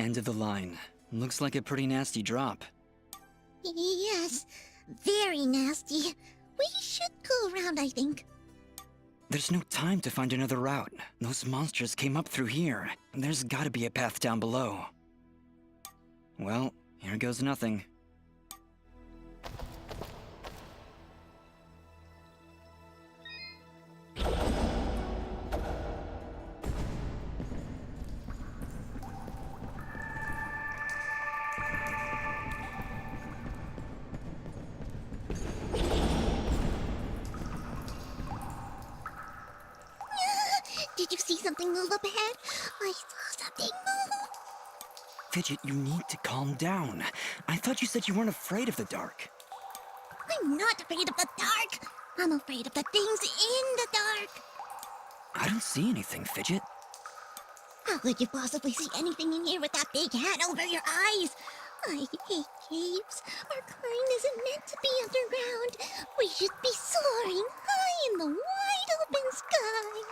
End of the line. Looks like a pretty nasty drop. Yes, very nasty. We should go around, I think. There's no time to find another route. Those monsters came up through here. There's gotta be a path down below. Well, here goes nothing. Did you see something move up ahead? I saw something move. Fidget, you need to calm down. I thought you said you weren't afraid of the dark. I'm not afraid of the dark. I'm afraid of the things in the dark. I don't see anything, Fidget. How could you possibly see anything in here with that big hat over your eyes? I hate caves. Our kind isn't meant to be underground. We should be soaring high in the wide open sky.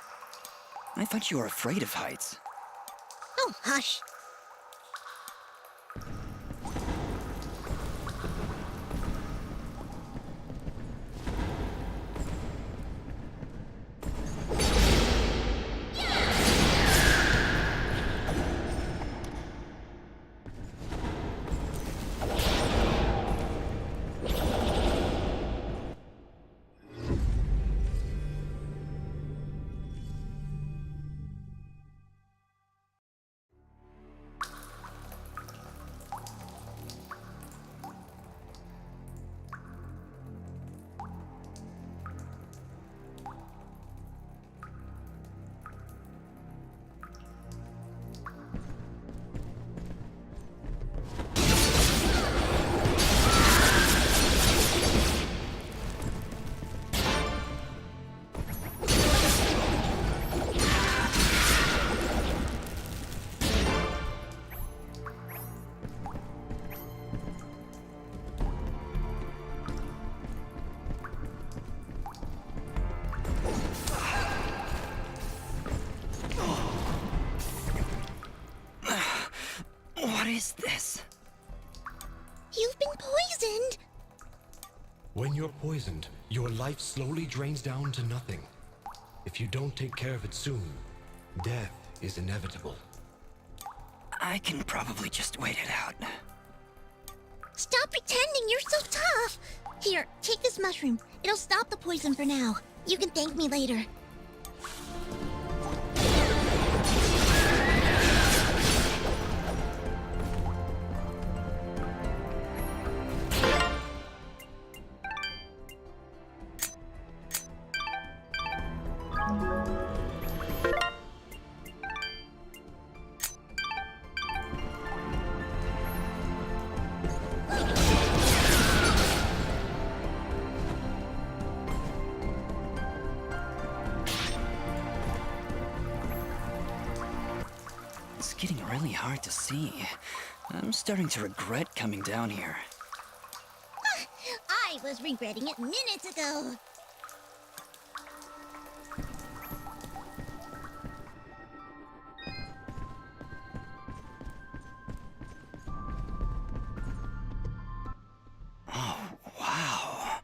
I thought you were afraid of heights. Oh, hush. What is this? You've been poisoned. When you're poisoned, your life slowly drains down to nothing. If you don't take care of it soon, death is inevitable. I can probably just wait it out. Stop pretending you're so tough. Here, take this mushroom. It'll stop the poison for now. You can thank me later. It's getting really hard to see. I'm starting to regret coming down here. I was regretting it minutes ago. Oh, wow.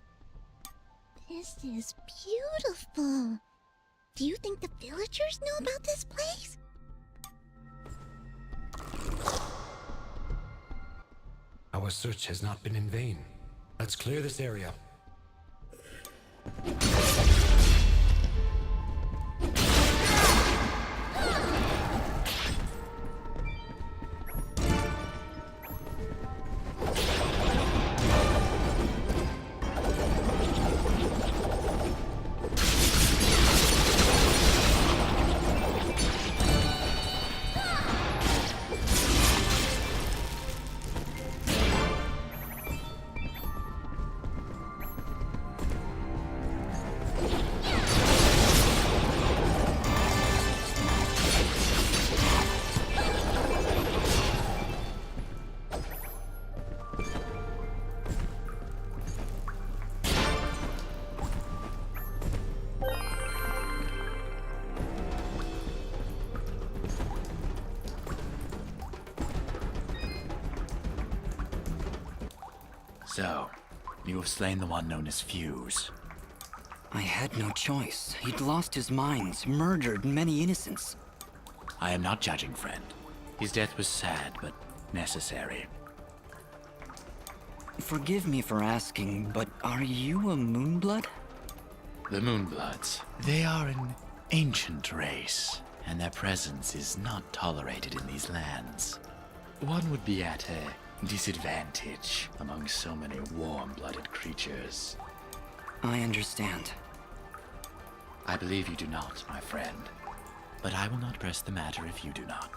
This is beautiful. Do you think the villagers know about this place? Our search has not been in vain. Let's clear this area. So, you have slain the one known as Fuse. I had no choice. He'd lost his mind, murdered many innocents. I am not judging, friend. His death was sad, but necessary. Forgive me for asking, but are you a Moonblood? The Moonbloods. They are an ancient race, and their presence is not tolerated in these lands. One would be at a disadvantage among so many warm-blooded creatures. I understand. I believe you do not, my friend. But I will not press the matter if you do not.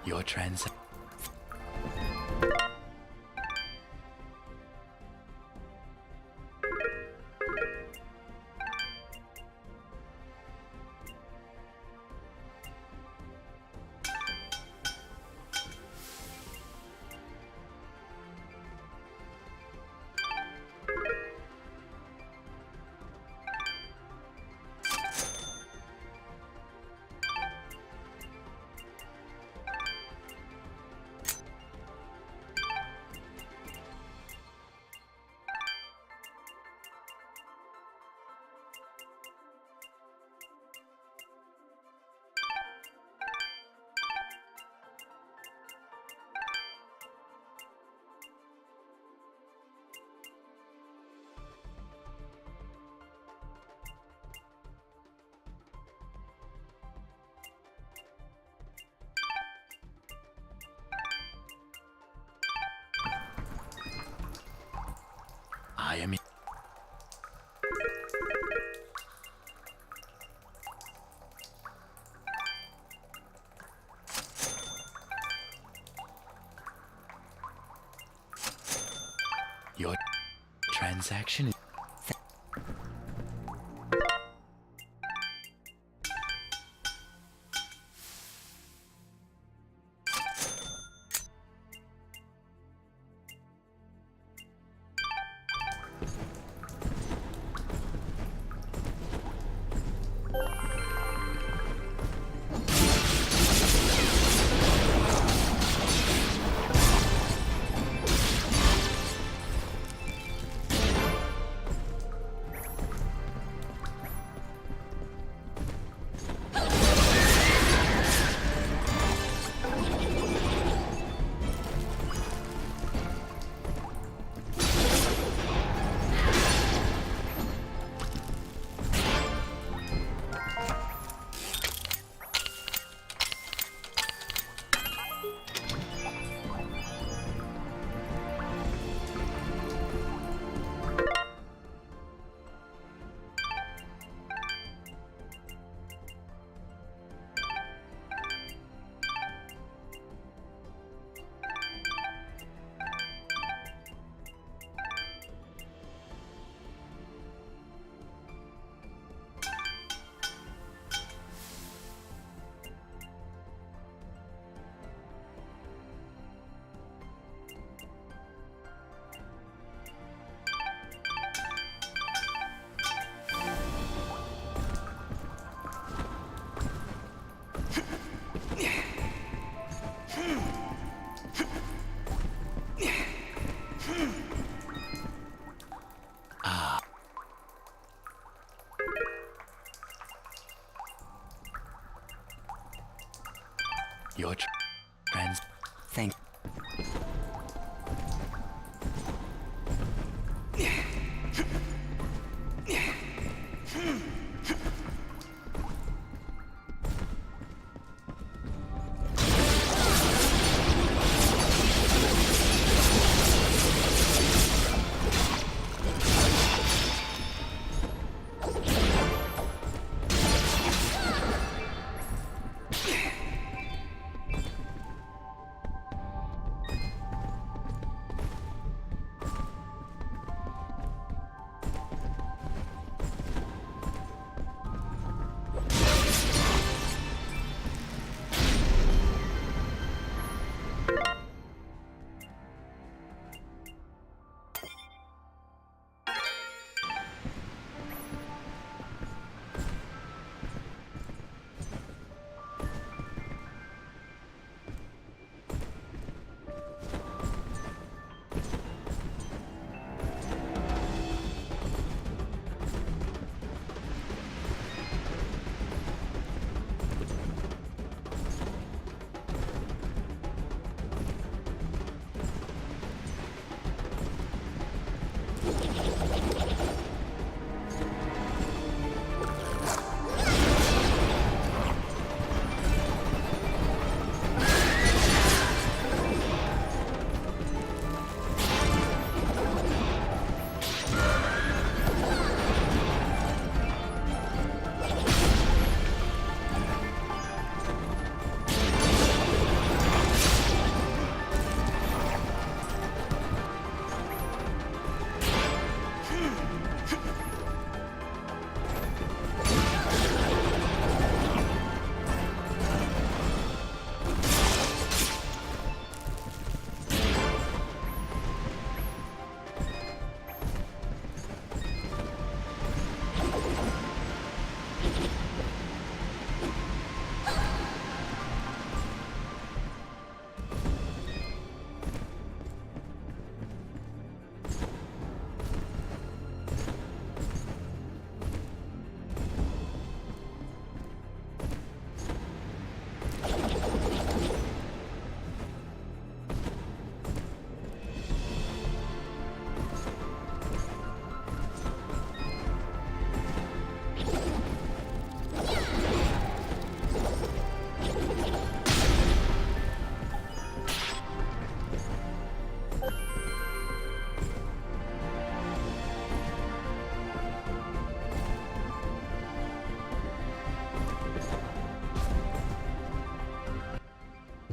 Your trans... I am... Your transaction is... Your trans... Thank...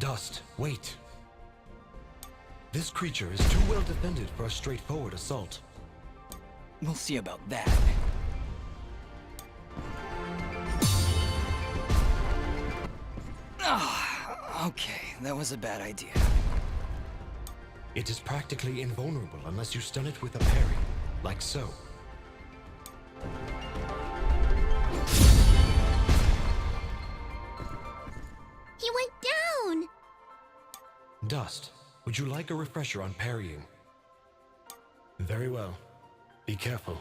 Dust, wait. This creature is too well defended for a straightforward assault. We'll see about that. Ah, okay, that was a bad idea. It is practically invulnerable unless you stun it with a parry, like so. He went down! Dust, would you like a refresher on parrying? Very well. Be careful.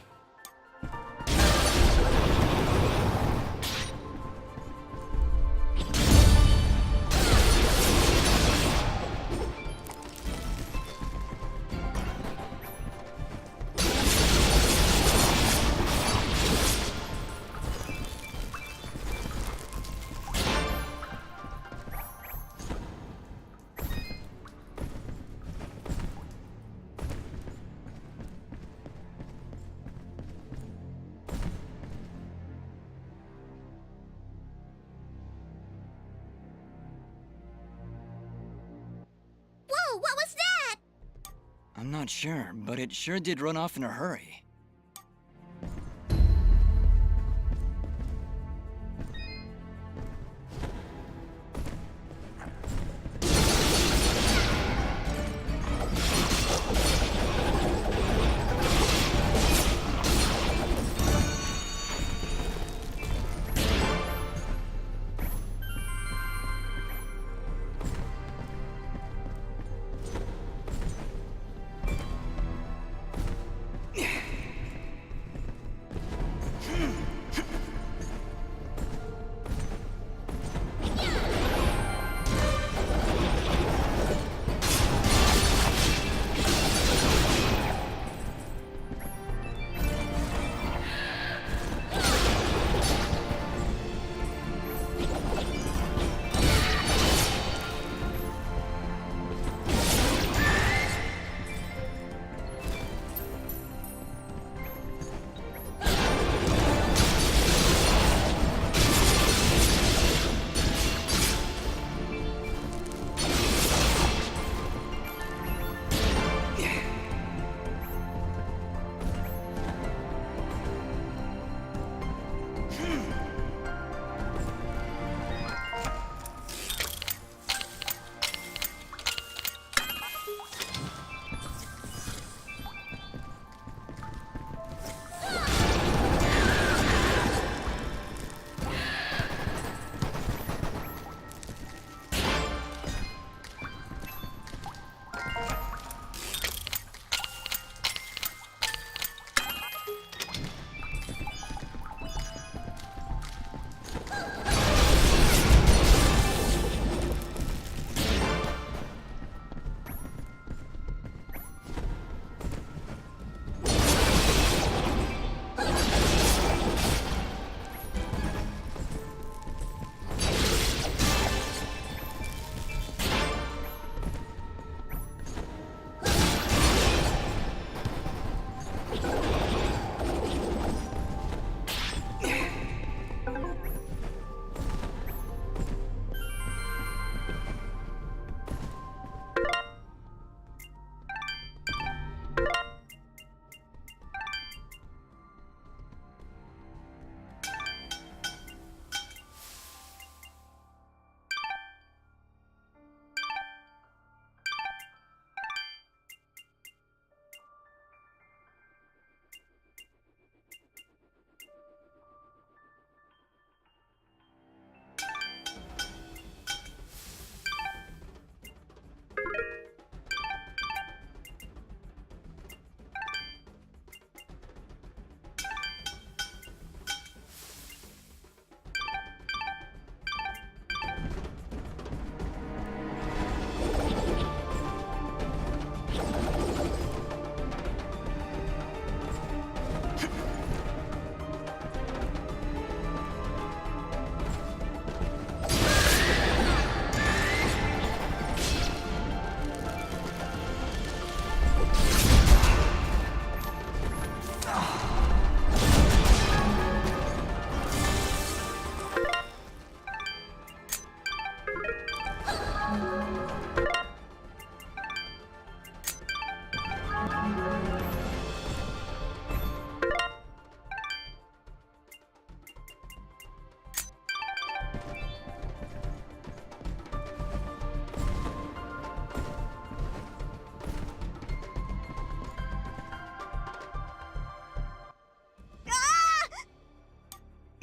Whoa, what was that? I'm not sure, but it sure did run off in a hurry.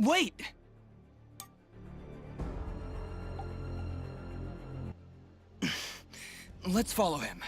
Wait! Let's follow him.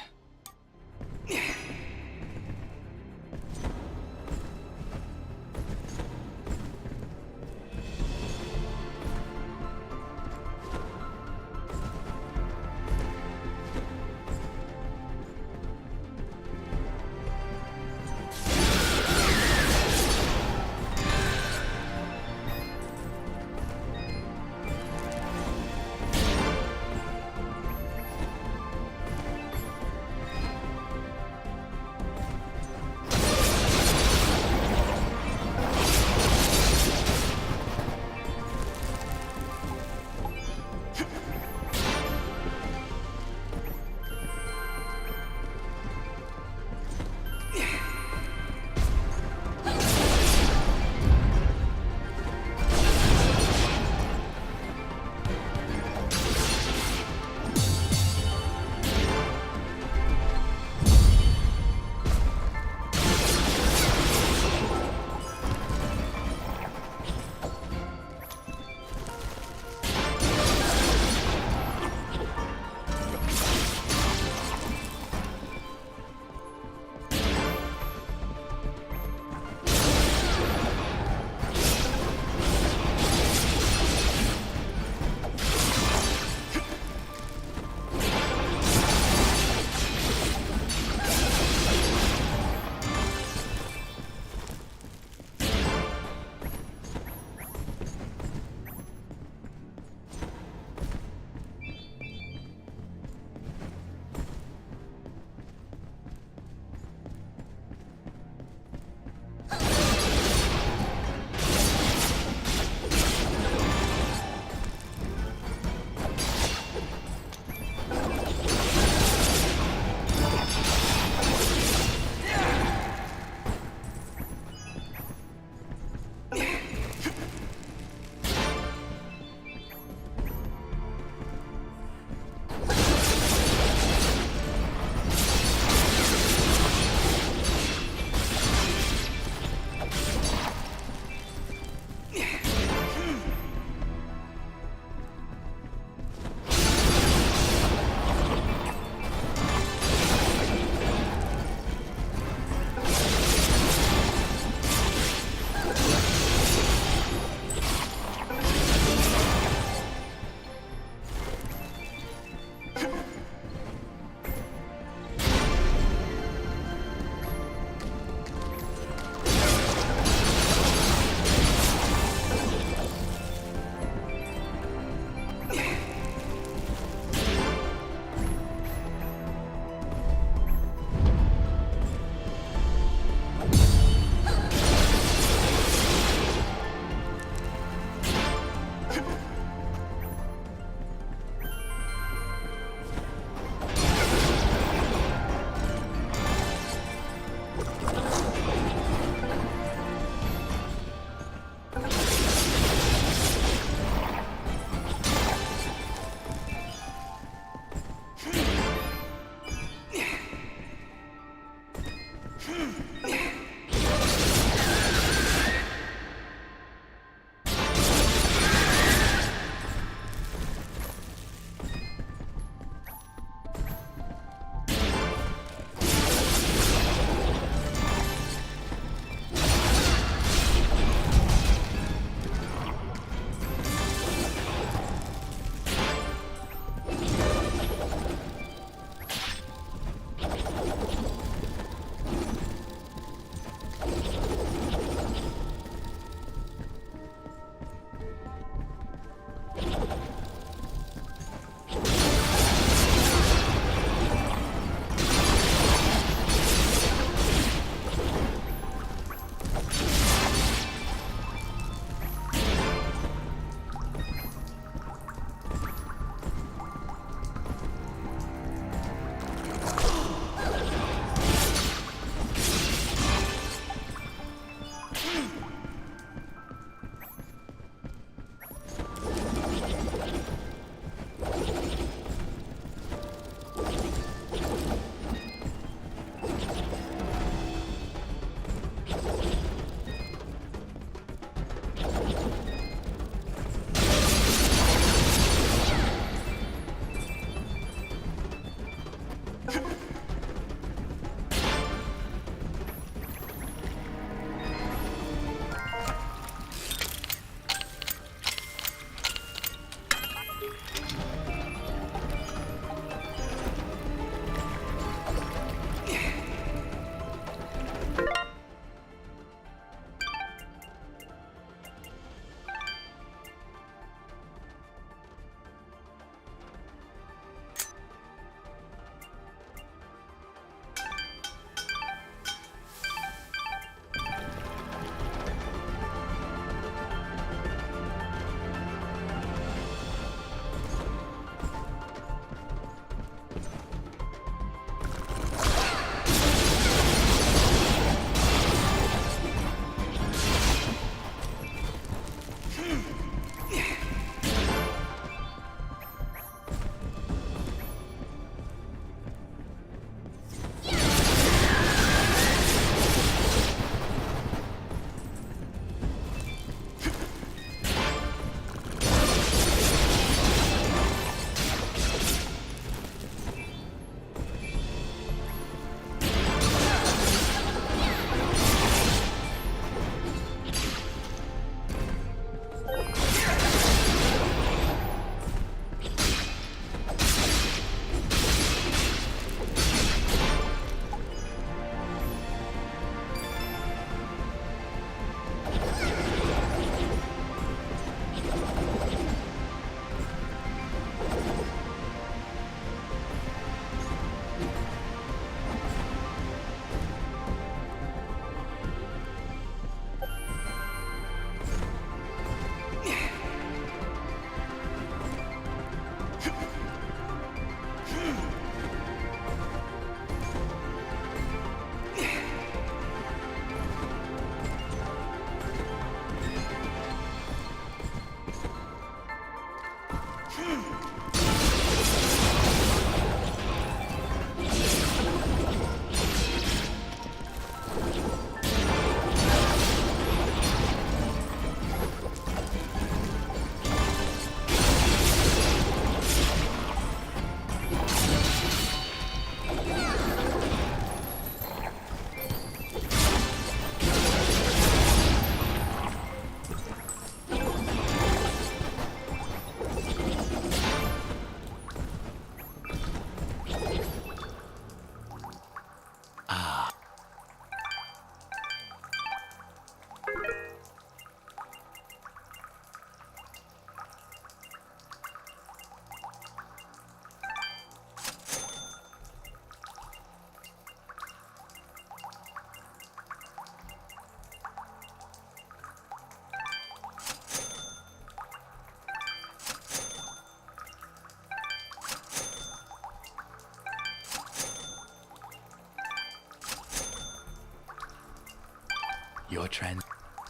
Your trans...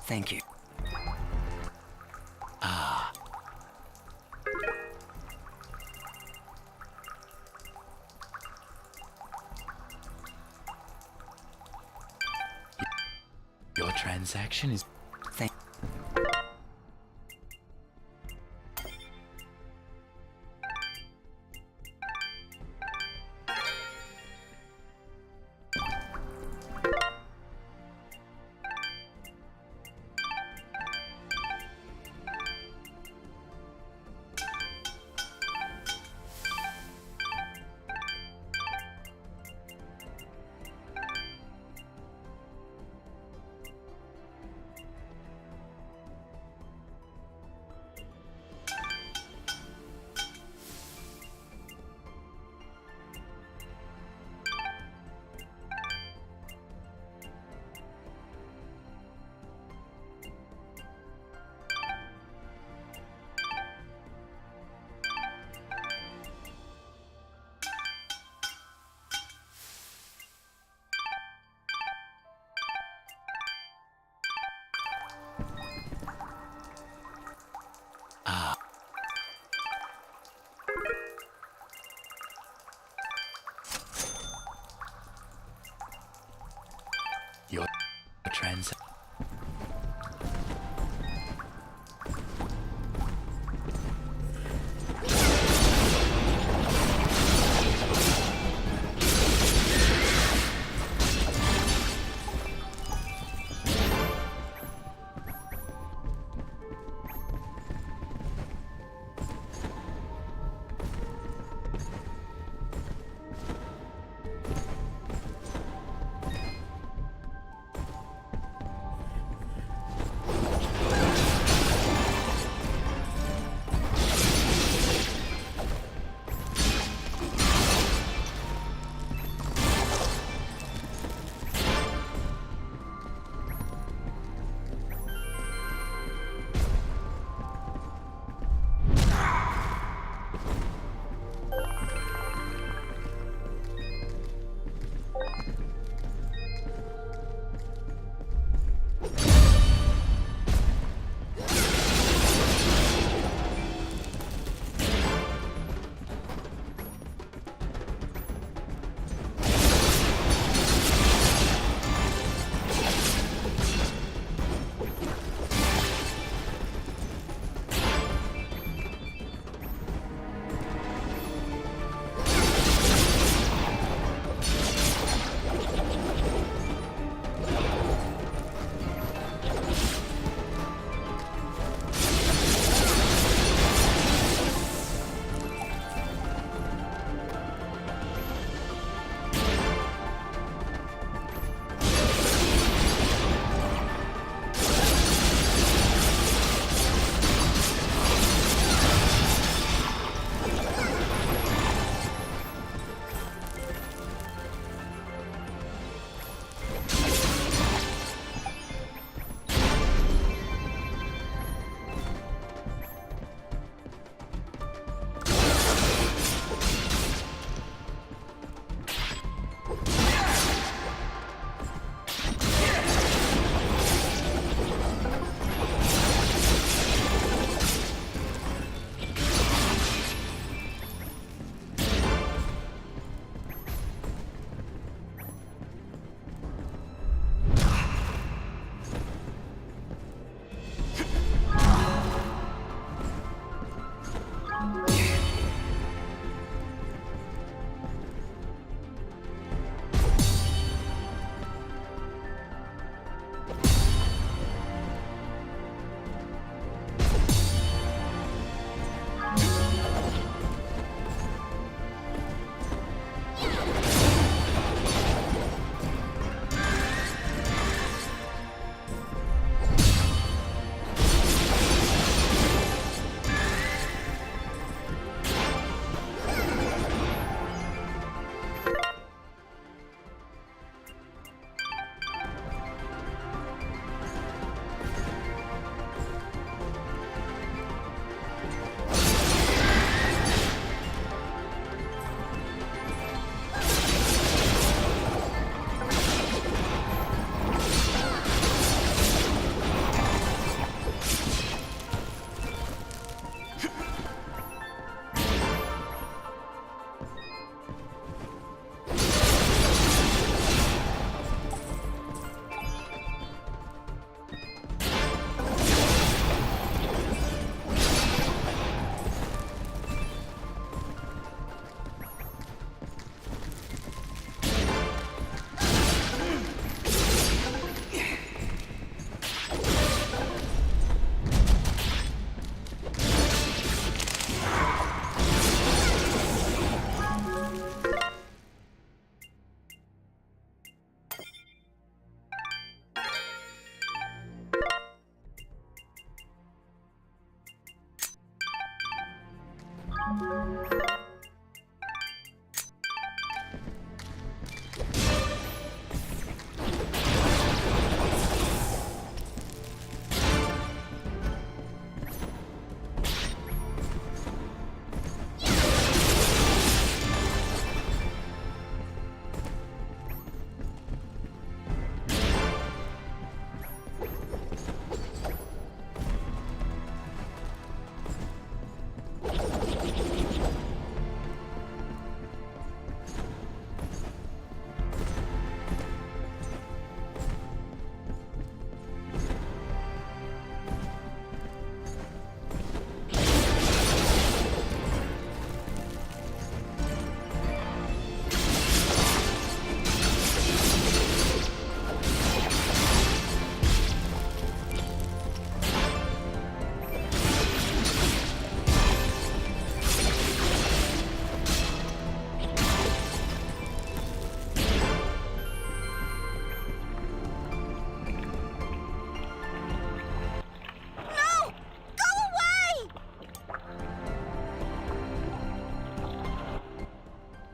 Thank you. Ah. Your transaction is... Thank...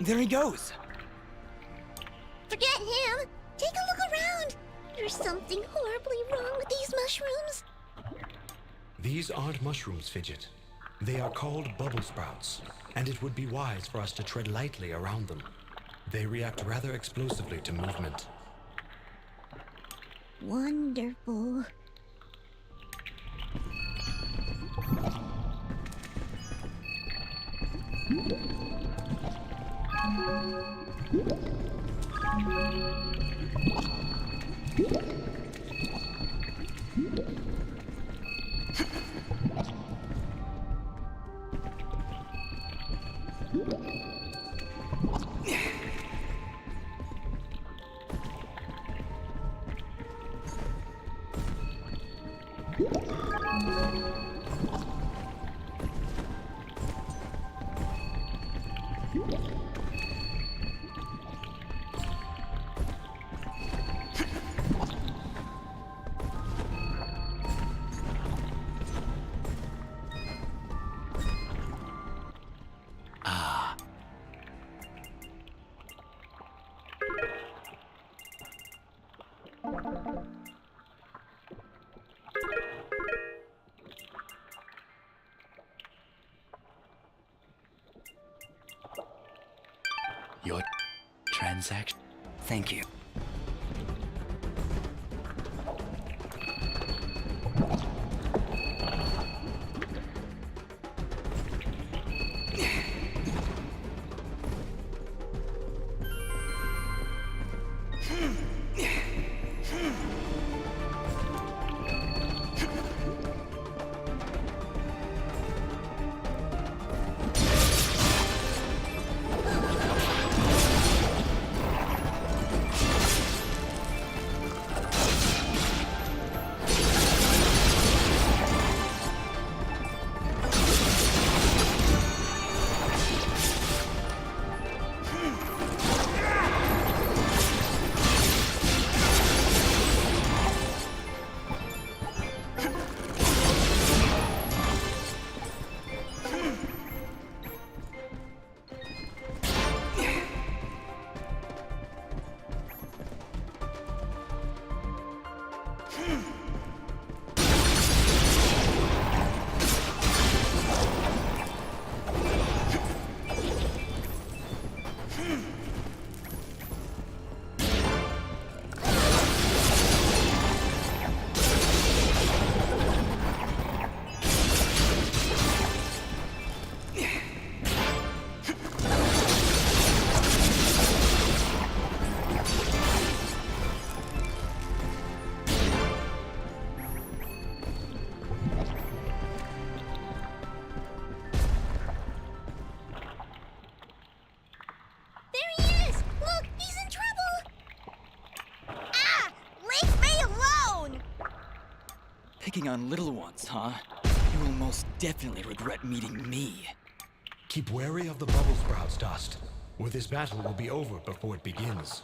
There he goes! Forget him! Take a look around! There's something horribly wrong with these mushrooms. These aren't mushrooms, Fidget. They are called bubble sprouts, and it would be wise for us to tread lightly around them. They react rather explosively to movement. Wonderful. Your transaction? Thank you. Picking on little ones, huh? You will most definitely regret meeting me. Keep wary of the bubble sprouts, Dust, or this battle will be over before it begins.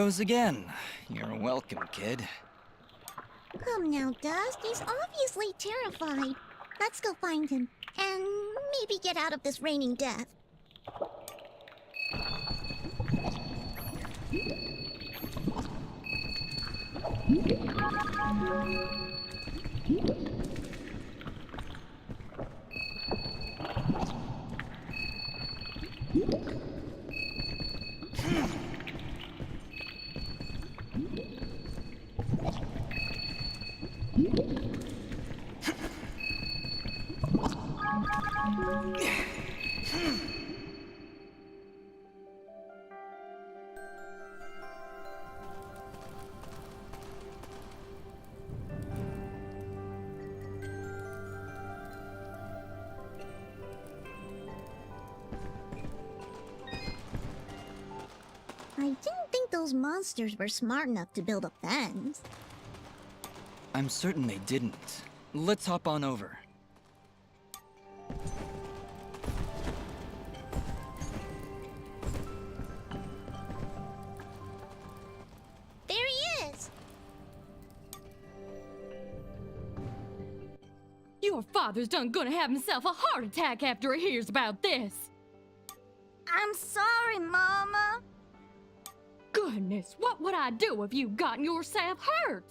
goes again. You're welcome, kid. Come now, Dust. He's obviously terrified. Let's go find him. And maybe get out of this raining death. I didn't think those monsters were smart enough to build a fence. I'm certain they didn't. Let's hop on over. There he is! Your father's done gonna have himself a heart attack after he hears about this. I'm sorry, Mama. Goodness, what would I do if you gotten yourself hurt?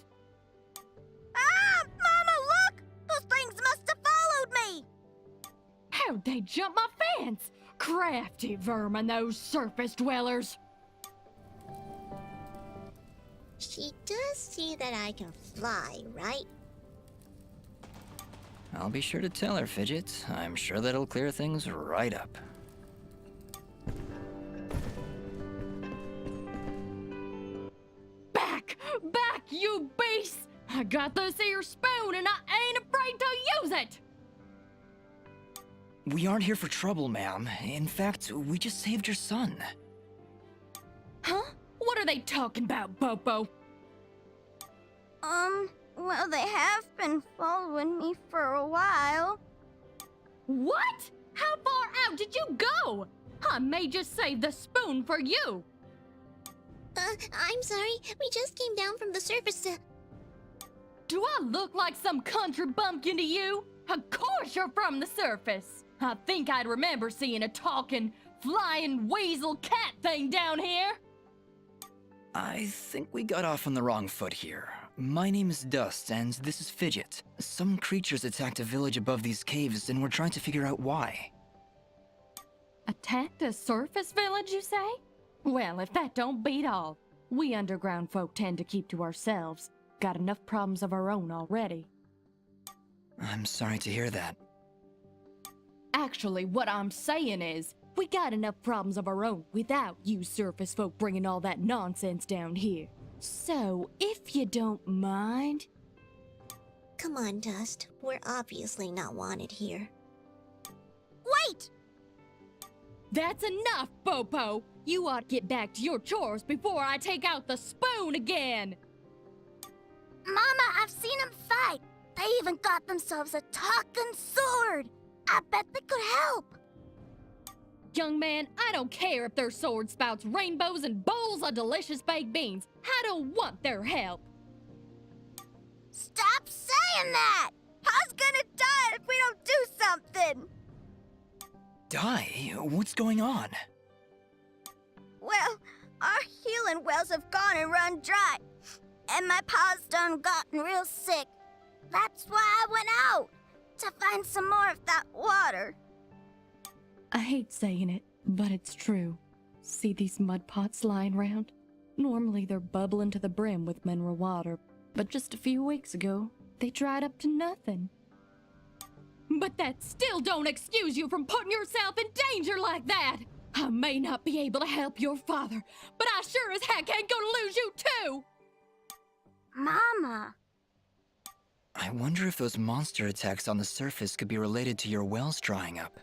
Ah! Mama, look! Those things must have followed me! How'd they jump my fence? Crafty vermin, those surface dwellers. She does see that I can fly, right? I'll be sure to tell her, Fidget. I'm sure that'll clear things right up. Back, you beast! I got this here spoon and I ain't afraid to use it! We aren't here for trouble, ma'am. In fact, we just saved your son. Huh? What are they talking about, Bobo? Well, they have been following me for a while. What? How far out did you go? I may just save the spoon for you. I'm sorry. We just came down from the surface to... Do I look like some country bumpkin to you? Of course you're from the surface. I think I'd remember seeing a talking, flying weasel cat thing down here. I think we got off on the wrong foot here. My name is Dust, and this is Fidget. Some creatures attacked a village above these caves, and we're trying to figure out why. Attacked a surface village, you say? Well, if that don't beat all. We underground folk tend to keep to ourselves. Got enough problems of our own already. I'm sorry to hear that. Actually, what I'm saying is, we got enough problems of our own without you surface folk bringing all that nonsense down here. So, if you don't mind... Come on, Dust. We're obviously not wanted here. Wait! That's enough, Bobo! You ought to get back to your chores before I take out the spoon again! Mama, I've seen them fight. They even got themselves a talking sword. I bet they could help. Young man, I don't care if their sword spouts rainbows and bowls of delicious baked beans. I don't want their help. Stop saying that! Pa's gonna die if we don't do something! Die? What's going on? Well, our healing wells have gone and run dry. And my pa's done gotten real sick. That's why I went out, to find some more of that water. I hate saying it, but it's true. See these mud pots lying around? Normally they're bubbling to the brim with mineral water, but just a few weeks ago, they dried up to nothing. But that still don't excuse you from putting yourself in danger like that! I may not be able to help your father, but I sure as heck ain't gonna lose you too! Mama. I wonder if those monster attacks on the surface could be related to your wells drying up.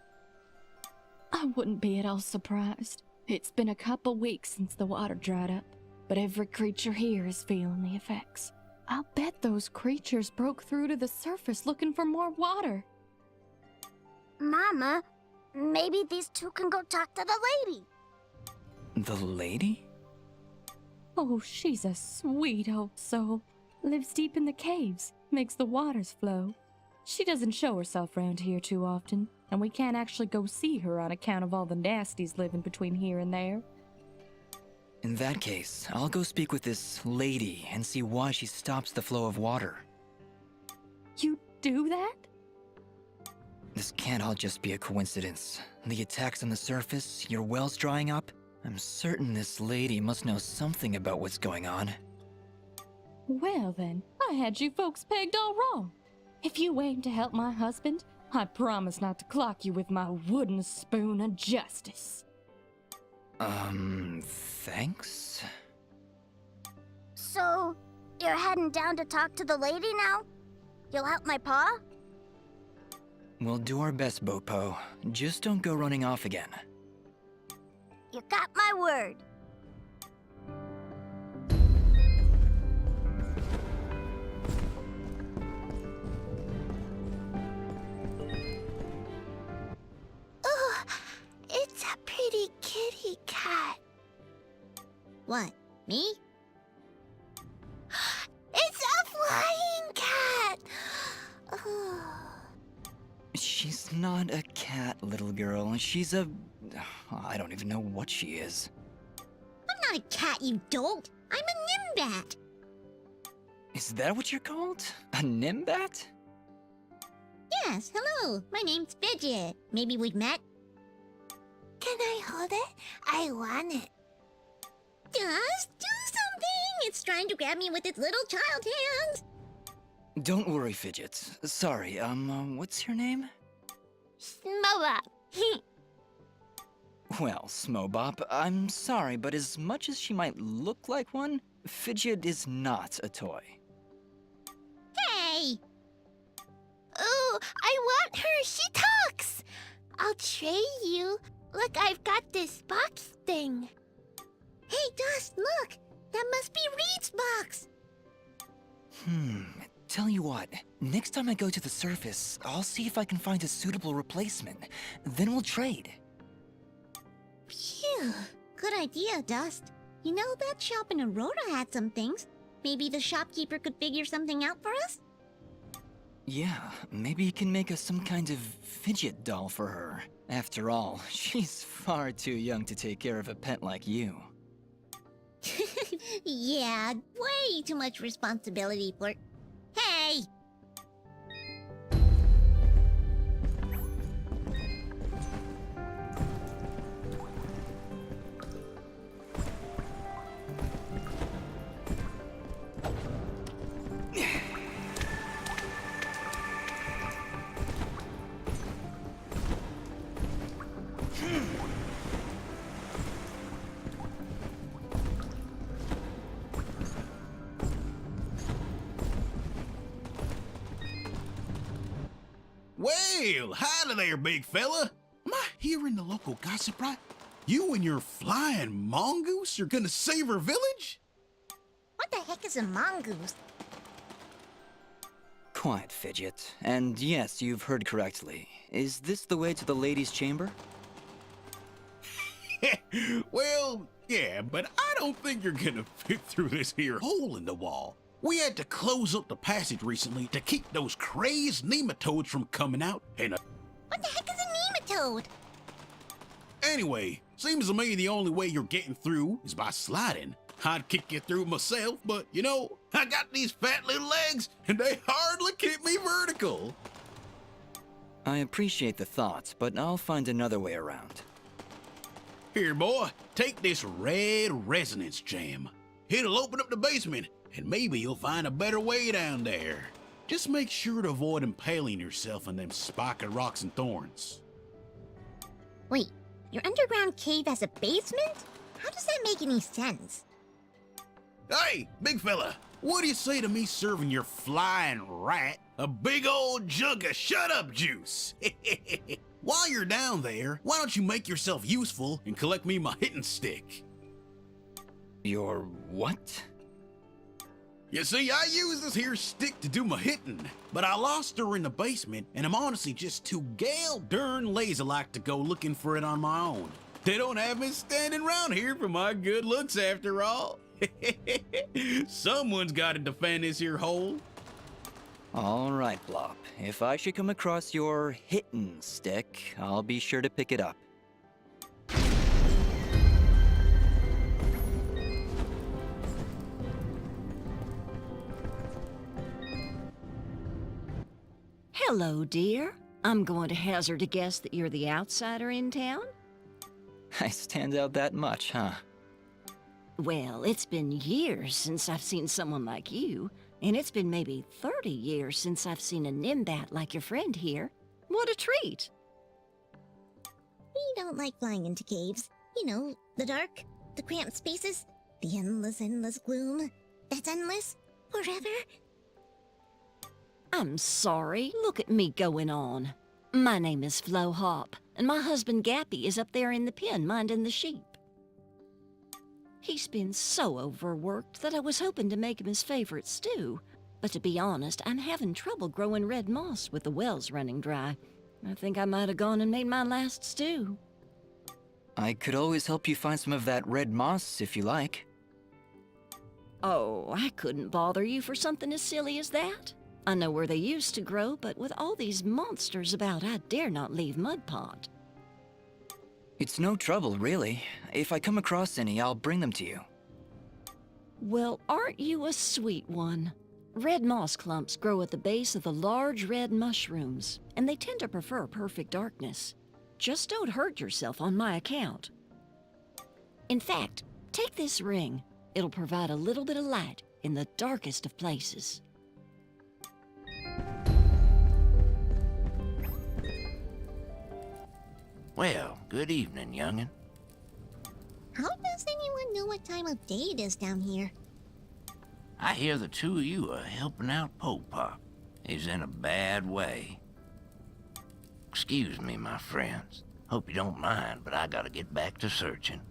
I wouldn't be at all surprised. It's been a couple weeks since the water dried up, but every creature here is feeling the effects. I'll bet those creatures broke through to the surface looking for more water. Mama, maybe these two can go talk to the lady. The lady? Oh, she's a sweet old soul. Lives deep in the caves, makes the waters flow. She doesn't show herself around here too often, and we can't actually go see her on account of all the nasties living between here and there. In that case, I'll go speak with this lady and see why she stops the flow of water. You do that? This can't all just be a coincidence. The attacks on the surface, your wells drying up. I'm certain this lady must know something about what's going on. Well then, I had you folks pegged all wrong. If you aim to help my husband, I promise not to clock you with my wooden spoon of justice. Thanks? So, you're heading down to talk to the lady now? You'll help my pa? We'll do our best, Bopo. Just don't go running off again. You got my word. Oh, it's a pretty kitty cat. What, me? It's a flying cat! Oh. She's not a cat, little girl. She's a... I don't even know what she is. I'm not a cat, you dolt. I'm a nimbat. Is that what you're called? A nimbat? Yes, hello. My name's Fidget. Maybe we've met? Can I hold it? I want it. Just do something! It's trying to grab me with its little child hands. Don't worry, Fidget. Sorry, what's your name? Smoba. Well, Smobop, I'm sorry, but as much as she might look like one, Fidget is not a toy. Hey! Ooh, I want her. She talks. I'll trade you. Look, I've got this box thing. Hey, Dust, look. That must be Reed's box. Tell you what, next time I go to the surface, I'll see if I can find a suitable replacement. Then we'll trade. Phew. Good idea, Dust. You know, that shop in Aurora had some things. Maybe the shopkeeper could figure something out for us? Yeah, maybe you can make us some kind of fidget doll for her. After all, she's far too young to take care of a pet like you. Yeah, way too much responsibility for... Hey! Well, howdy there, big fella. Am I hearing the local gossip right? You and your flying mongoose are gonna save our village? What the heck is a mongoose? Quiet, Fidget. And yes, you've heard correctly. Is this the way to the ladies' chamber? Well, yeah, but I don't think you're gonna fit through this here hole in the wall. We had to close up the passage recently to keep those crazed nematodes from coming out, and What the heck is a nematode? anyway, seems to me the only way you're getting through is by sliding. I'd kick you through myself, but you know, I got these fat little legs, and they hardly keep me vertical. I appreciate the thought, but I'll find another way around. Here, boy, take this red resonance gem. It'll open up the basement, and maybe you'll find a better way down there. Just make sure to avoid impaling yourself on them spiky rocks and thorns. Wait, your underground cave has a basement? How does that make any sense? Hey, big fella, what do you say to me serving your flying rat a big old jug of shut-up juice? While you're down there, why don't you make yourself useful and collect me my hitting stick? Your what? You see, I use this here stick to do my hitting, but I lost her in the basement, and I'm honestly just too gal darn lazy-like to go looking for it on my own. They don't have me standing around here for my good looks after all. Someone's got to defend this here hole. All right, Blop. If I should come across your hitting stick, I'll be sure to pick it up. Hello, dear. I'm going to hazard a guess that you're the outsider in town? I stand out that much, huh? Well, it's been years since I've seen someone like you, and it's been maybe 30 years since I've seen a nimbat like your friend here. What a treat! We don't like flying into caves. You know, the dark, the cramped spaces, the endless gloom. That's endless, forever. I'm sorry. Look at me going on. My name is Flo Hop, and my husband Gappy is up there in the pen minding the sheep. He's been so overworked that I was hoping to make him his favorite stew. But to be honest, I'm having trouble growing red moss with the wells running dry. I think I might have gone and made my last stew. I could always help you find some of that red moss if you like. Oh, I couldn't bother you for something as silly as that. I know where they used to grow, but with all these monsters about, I dare not leave Mudpot. It's no trouble, really. If I come across any, I'll bring them to you. Well, aren't you a sweet one? Red moss clumps grow at the base of the large red mushrooms, and they tend to prefer perfect darkness. Just don't hurt yourself on my account. In fact, take this ring. It'll provide a little bit of light in the darkest of places. Well, good evening, youngin'. How does anyone know what time of day it is down here? I hear the two of you are helping out Pop. He's in a bad way. Excuse me, my friends. Hope you don't mind, but I gotta get back to searching.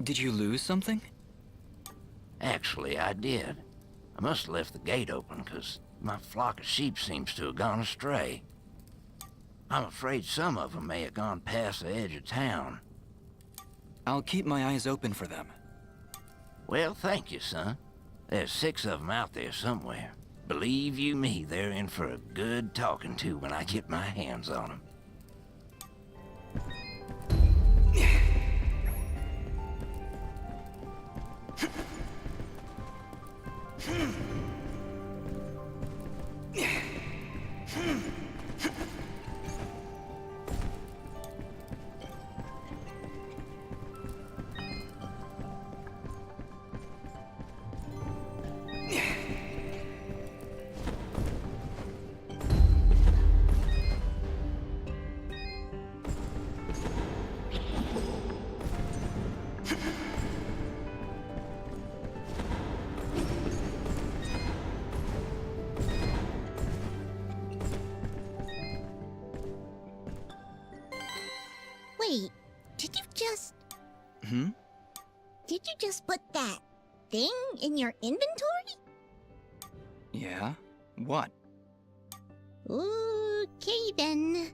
Did you lose something? Actually, I did. I must have left the gate open, 'cause my flock of sheep seems to have gone astray. I'm afraid some of them may have gone past the edge of town. I'll keep my eyes open for them. Well, thank you, son. There's 6 of them out there somewhere. Believe you me, they're in for a good talking to when I get my hands on them. Wait, did you just... Hmm? Did you just put that thing in your inventory? Yeah? What? Okay then.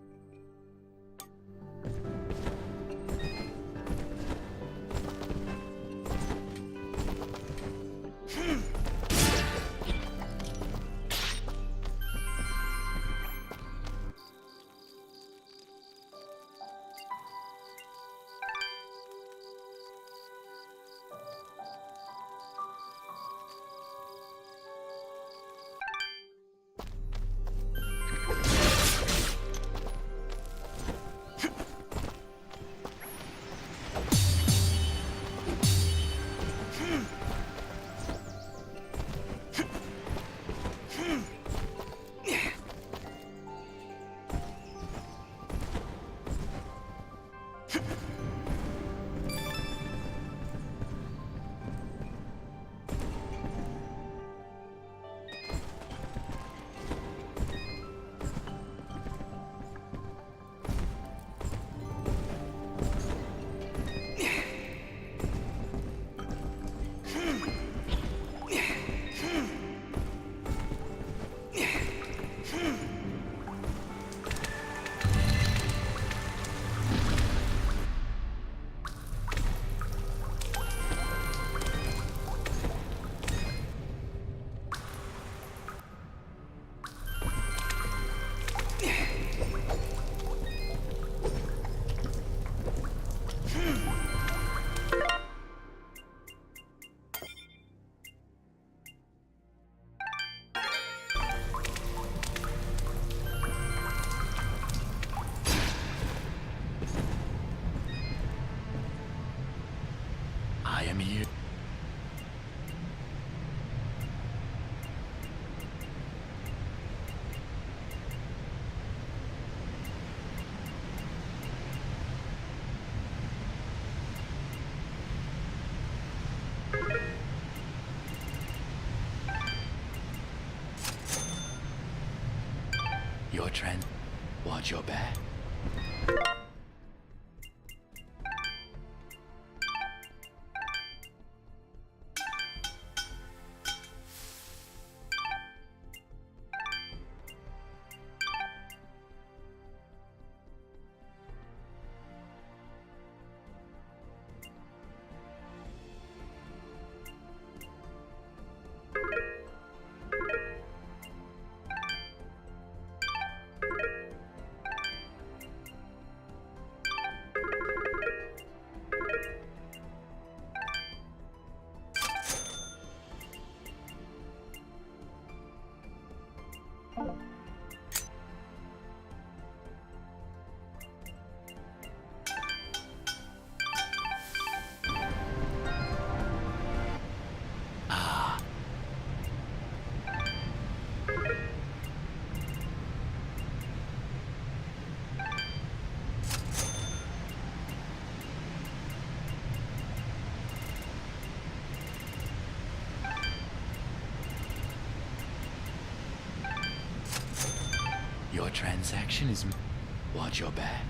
Your trend. Watch your back. Your transaction is... Watch your back.